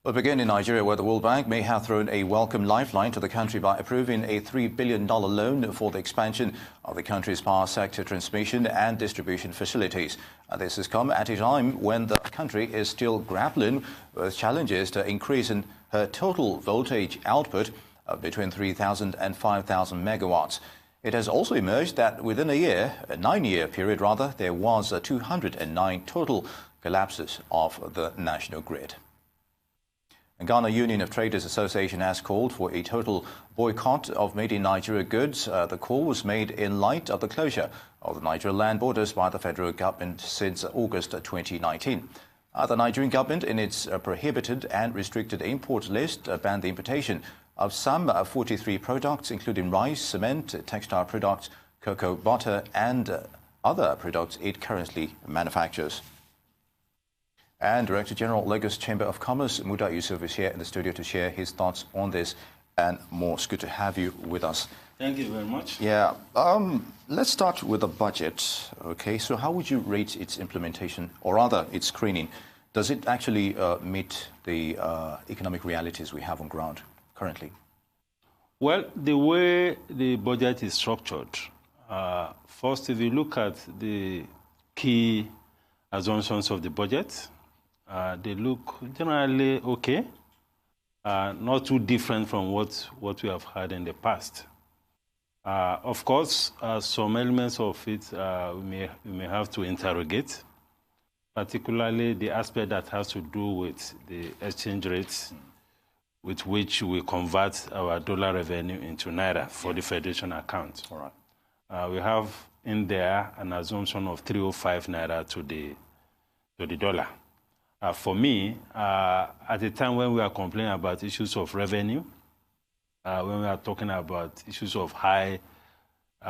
We'll begin in Nigeria, where the World Bank may have thrown a welcome lifeline to the country by approving a $3 billion loan for the expansion of the country's power sector transmission and distribution facilities. This has come at a time when the country is still grappling with challenges to increasing her total voltage output of between 3,000 and 5,000 megawatts. It has also emerged that within a 9-year period rather, there was 209 total collapses of the national grid. The Ghana Union of Traders Association has called for a total boycott of made in Nigeria goods. The call was made in light of the closure of the Nigerian land borders by the federal government since August 2019. The Nigerian government, in its prohibited and restricted import list, banned the importation of some 43 products, including rice, cement, textile products, cocoa butter, and other products it currently manufactures. And Director General, Lagos Chamber of Commerce, Muda Yusuf, is here in the studio to share his thoughts on this and more. It's good to have you with us. Thank you very much. Yeah. Let's start with the budget. Okay. So how would you rate its implementation, or rather its screening? Does it actually meet the economic realities we have on ground currently? Well, the way the budget is structured, first, if you look at the key assumptions of the budget, they look generally okay, not too different from what we have had in the past. Of course, some elements of it we may have to interrogate, particularly the aspect that has to do with the exchange rates with which we convert our dollar revenue into naira for the Federation account. All right. We have in there an assumption of 305 naira to the dollar. For me, at the time when we are complaining about issues of revenue, when we are talking about issues of high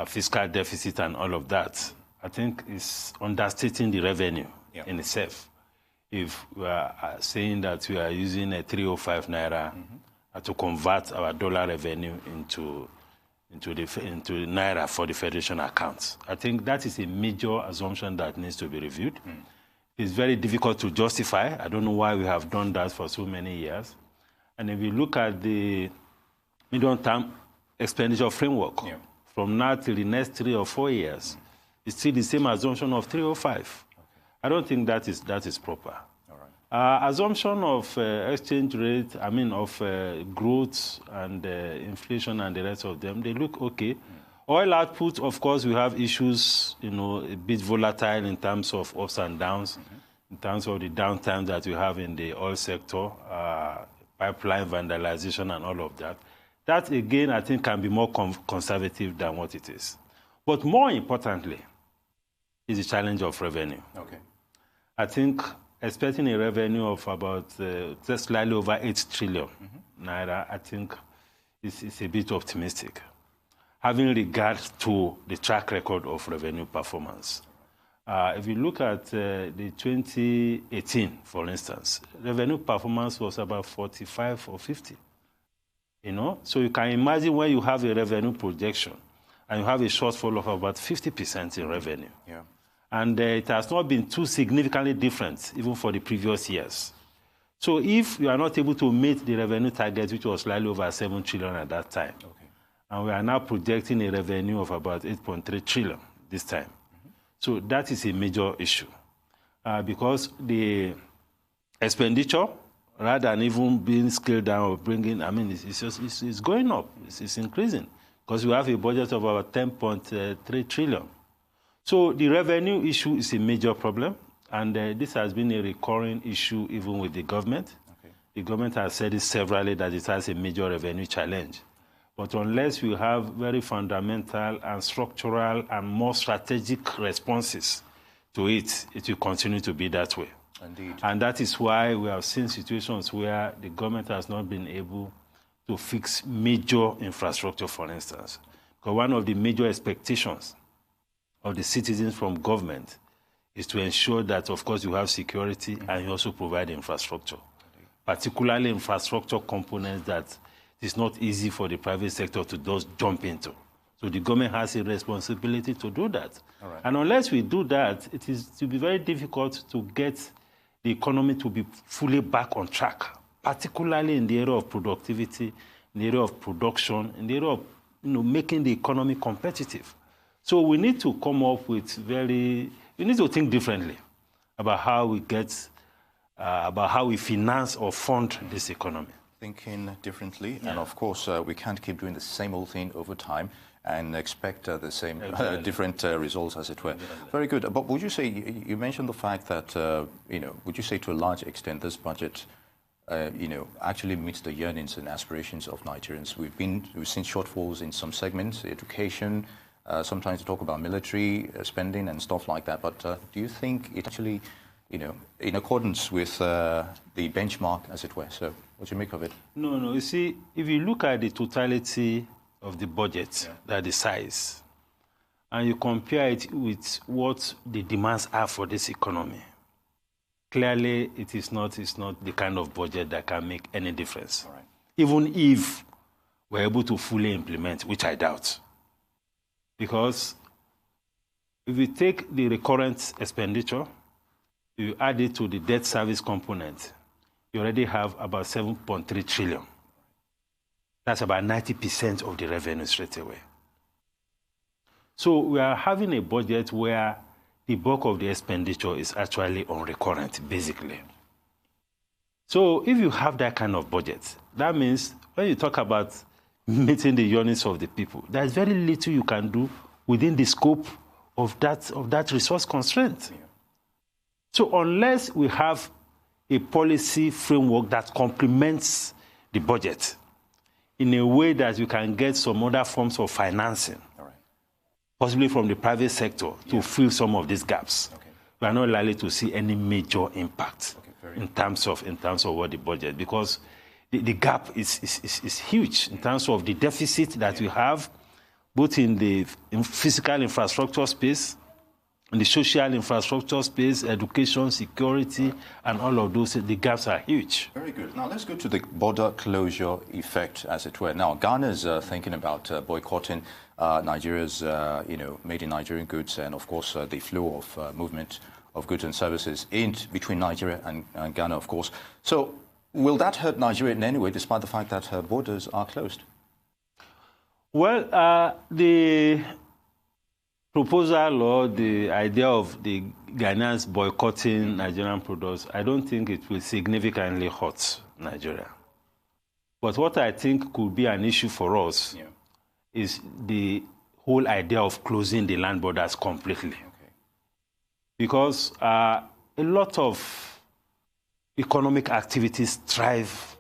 fiscal deficit and all of that, I think it's understating the revenue in itself. If we are saying that we are using a 305 naira to convert our dollar revenue into naira for the Federation accounts, I think that is a major assumption that needs to be reviewed. It's very difficult to justify. I don't know why we have done that for so many years. And if you look at the medium-term expenditure framework, from now till the next 3 or 4 years, it's still the same assumption of 305. Okay. I don't think that is proper. All right. Assumption of exchange rate, of growth and inflation and the rest of them, they look okay. Oil output, of course, we have issues, a bit volatile in terms of ups and downs, in terms of the downtime that we have in the oil sector, pipeline vandalization and all of that. That, again, I think can be more conservative than what it is. But more importantly is the challenge of revenue. Okay. I think expecting a revenue of about just slightly over 8 trillion naira, I think is a bit optimistic, having regard to the track record of revenue performance. If you look at the 2018, for instance, revenue performance was about 45 or 50. So you can imagine when you have a revenue projection and you have a shortfall of about 50% in revenue. Yeah. And it has not been too significantly different, even for the previous years. So if you are not able to meet the revenue target, which was slightly over 7 trillion at that time, and we are now projecting a revenue of about 8.3 trillion this time. So that is a major issue because the expenditure, rather than even being scaled down or bringing, it's going up, it's increasing because we have a budget of about 10.3 trillion. So the revenue issue is a major problem, and this has been a recurring issue even with the government. Okay. The government has said it severally that it has a major revenue challenge. But unless we have very fundamental and structural and more strategic responses to it, it will continue to be that way. Indeed. And that is why we have seen situations where the government has not been able to fix major infrastructure, for instance. Because one of the major expectations of the citizens from government is to ensure that, of course, you have security and you also provide infrastructure, particularly infrastructure components that it's not easy for the private sector to just jump into. So the government has a responsibility to do that. All right. And unless we do that, it will be very difficult to get the economy to be fully back on track particularly in the area of productivity, in the area of production, in the area of making the economy competitive. So we need to come up with we need to think differently about how we about how we finance or fund this economy. Thinking differently, and of course we can't keep doing the same old thing over time and expect the same different results, as it were. Very good. But would you say, you mentioned the fact that, would you say to a large extent this budget, actually meets the yearnings and aspirations of Nigerians? We've seen shortfalls in some segments, education, sometimes we talk about military spending and stuff like that. But do you think it actually, in accordance with the benchmark, as it were? So what do you make of it? No. You see, if you look at the totality of the budget, that the size, and you compare it with what the demands are for this economy, clearly it is not the kind of budget that can make any difference. All right. Even if we're able to fully implement, which I doubt. Because if you take the recurrent expenditure, you add it to the debt service component, you already have about 7.3 trillion. That's about 90% of the revenue straight away. So we are having a budget where the bulk of the expenditure is actually on recurrent, basically. So if you have that kind of budget, that means when you talk about meeting the yearnings of the people, there's very little you can do within the scope of that resource constraint. Yeah. So unless we have a policy framework that complements the budget in a way that you can get some other forms of financing, possibly from the private sector, to fill some of these gaps, we are not likely to see any major impact in terms of what the budget, because the gap is huge in terms of the deficit that we have, both in the physical infrastructure space, in the social infrastructure space, education, security, and all of those. The gaps are huge. Very good. Now let's go to the border closure effect, as it were. Now Ghana is thinking about boycotting Nigeria's, made in Nigerian goods, and of course the flow of movement of goods and services between Nigeria and Ghana, of course. So will that hurt Nigeria in any way, despite the fact that her borders are closed? Well, the proposal or the idea of the Ghanaians boycotting Nigerian products, I don't think it will significantly hurt Nigeria. But what I think could be an issue for us is the whole idea of closing the land borders completely. Because a lot of economic activities thrive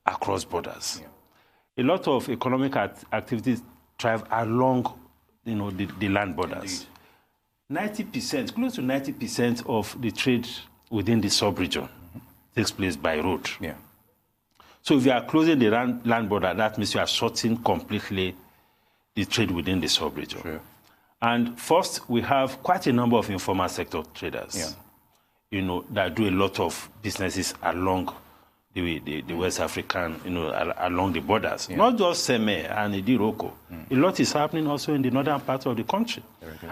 across borders. A lot of economic activities thrive along the land borders. 90%, close to 90% of the trade within the sub-region takes place by road. Yeah. So if you are closing the land border, that means you are shutting completely the trade within the sub-region. Sure. And first, we have quite a number of informal sector traders, that do a lot of businesses along the West African, along the borders. Not just Seme and Idiroko. A lot is happening also in the northern part of the country.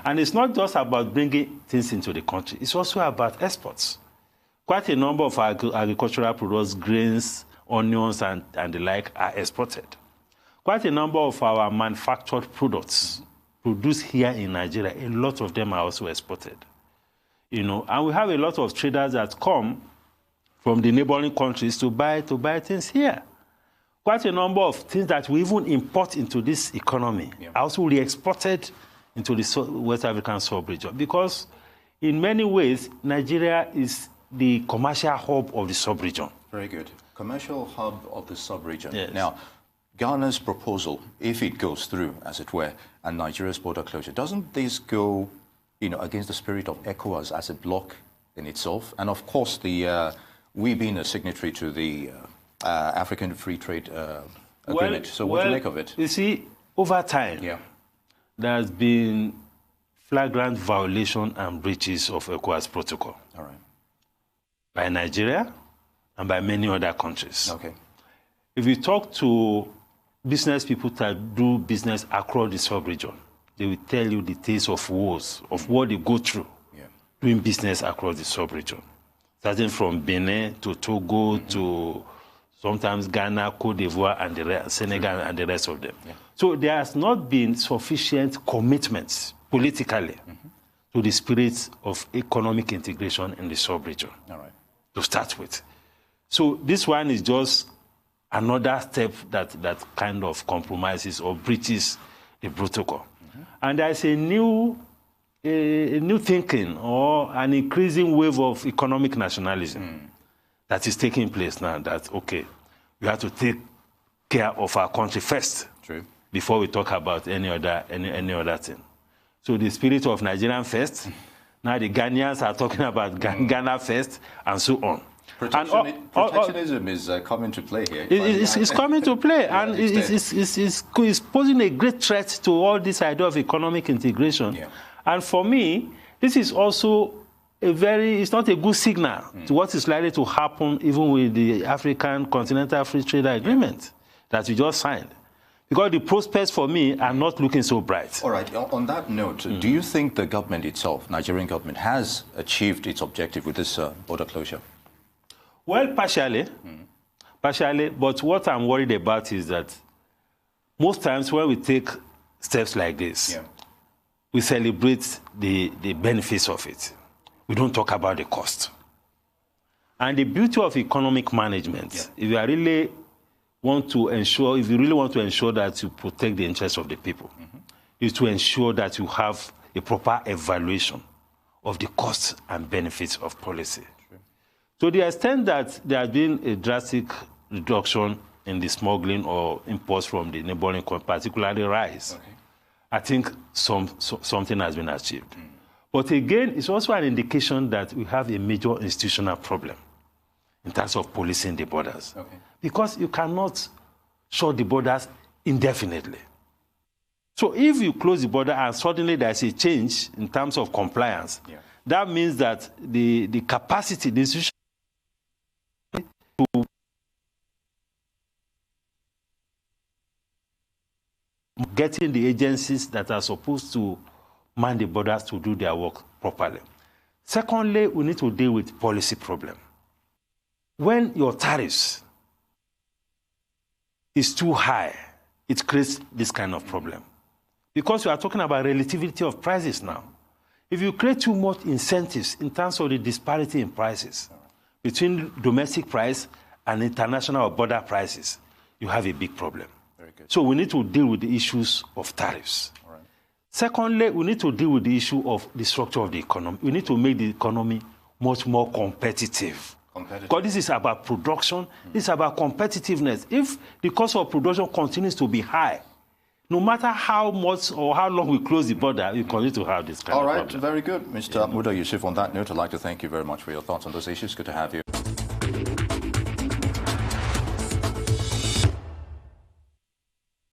And it's not just about bringing things into the country. It's also about exports. Quite a number of agricultural products, grains, onions, and the like are exported. Quite a number of our manufactured products produced here in Nigeria, a lot of them are also exported. And we have a lot of traders that come from the neighboring countries to buy things here. Quite a number of things that we even import into this economy are also re-exported into the West African sub-region, because in many ways, Nigeria is the commercial hub of the sub-region. Very good. Commercial hub of the sub-region. Yes. Now, Ghana's proposal, if it goes through, as it were, and Nigeria's border closure, doesn't this go, against the spirit of ECOWAS as a bloc in itself? And of course, we being a signatory to the African Free Trade Agreement. So what do you make of it? You see, over time, there has been flagrant violation and breaches of ECOWAS protocol. All right. By Nigeria and by many other countries. Okay. If you talk to business people that do business across the sub-region, they will tell you the tales of woes, of what they go through doing business across the sub-region. Starting from Benin to Togo to sometimes Ghana, Cote d'Ivoire, and Senegal, and the rest of them. Yeah. So there has not been sufficient commitments politically to the spirit of economic integration in the sub-region, to start with. So this one is just another step that kind of compromises or breaches the protocol. And there's a new thinking or an increasing wave of economic nationalism that is taking place now, that, okay, we have to take care of our country first before we talk about any other thing. So the spirit of Nigerian first, now the Ghanaians are talking about Ghana first, and so on. Protectionism is coming to play here. It's coming to play, and it's posing a great threat to all this idea of economic integration. Yeah. And for me, this is also it's not a good signal to what is likely to happen even with the African Continental Free Trade Agreement that we just signed. Because the prospects for me are not looking so bright. All right, on that note, do you think the government itself, Nigerian government, has achieved its objective with this border closure? Well, partially, but what I'm worried about is that most times when we take steps like this, we celebrate the benefits of it. We don't talk about the cost. And the beauty of economic management, if you really want to ensure that you protect the interests of the people, is to ensure that you have a proper evaluation of the costs and benefits of policy. To the extent that there has been a drastic reduction in the smuggling or imports from the neighboring countries, particularly rice, I think something has been achieved. But again, it's also an indication that we have a major institutional problem in terms of policing the borders. Because you cannot shut the borders indefinitely. So if you close the border and suddenly there's a change in terms of compliance, that means that the capacity, the institution to getting the agencies that are supposed to man the borders to do their work properly. Secondly, we need to deal with policy problem. When your tariffs is too high, it creates this kind of problem. Because we are talking about relativity of prices now. If you create too much incentives in terms of the disparity in prices between domestic price and international or border prices, you have a big problem. Very good. So we need to deal with the issues of tariffs. All right. Secondly, we need to deal with the issue of the structure of the economy. We need to make the economy much more competitive. Because this is about production, this is about competitiveness. If the cost of production continues to be high, no matter how much or how long we close the border, we continue to have this kind of problem. All right, very good. Mr. Muda Yusuf, on that note, I'd like to thank you very much for your thoughts on those issues. Good to have you.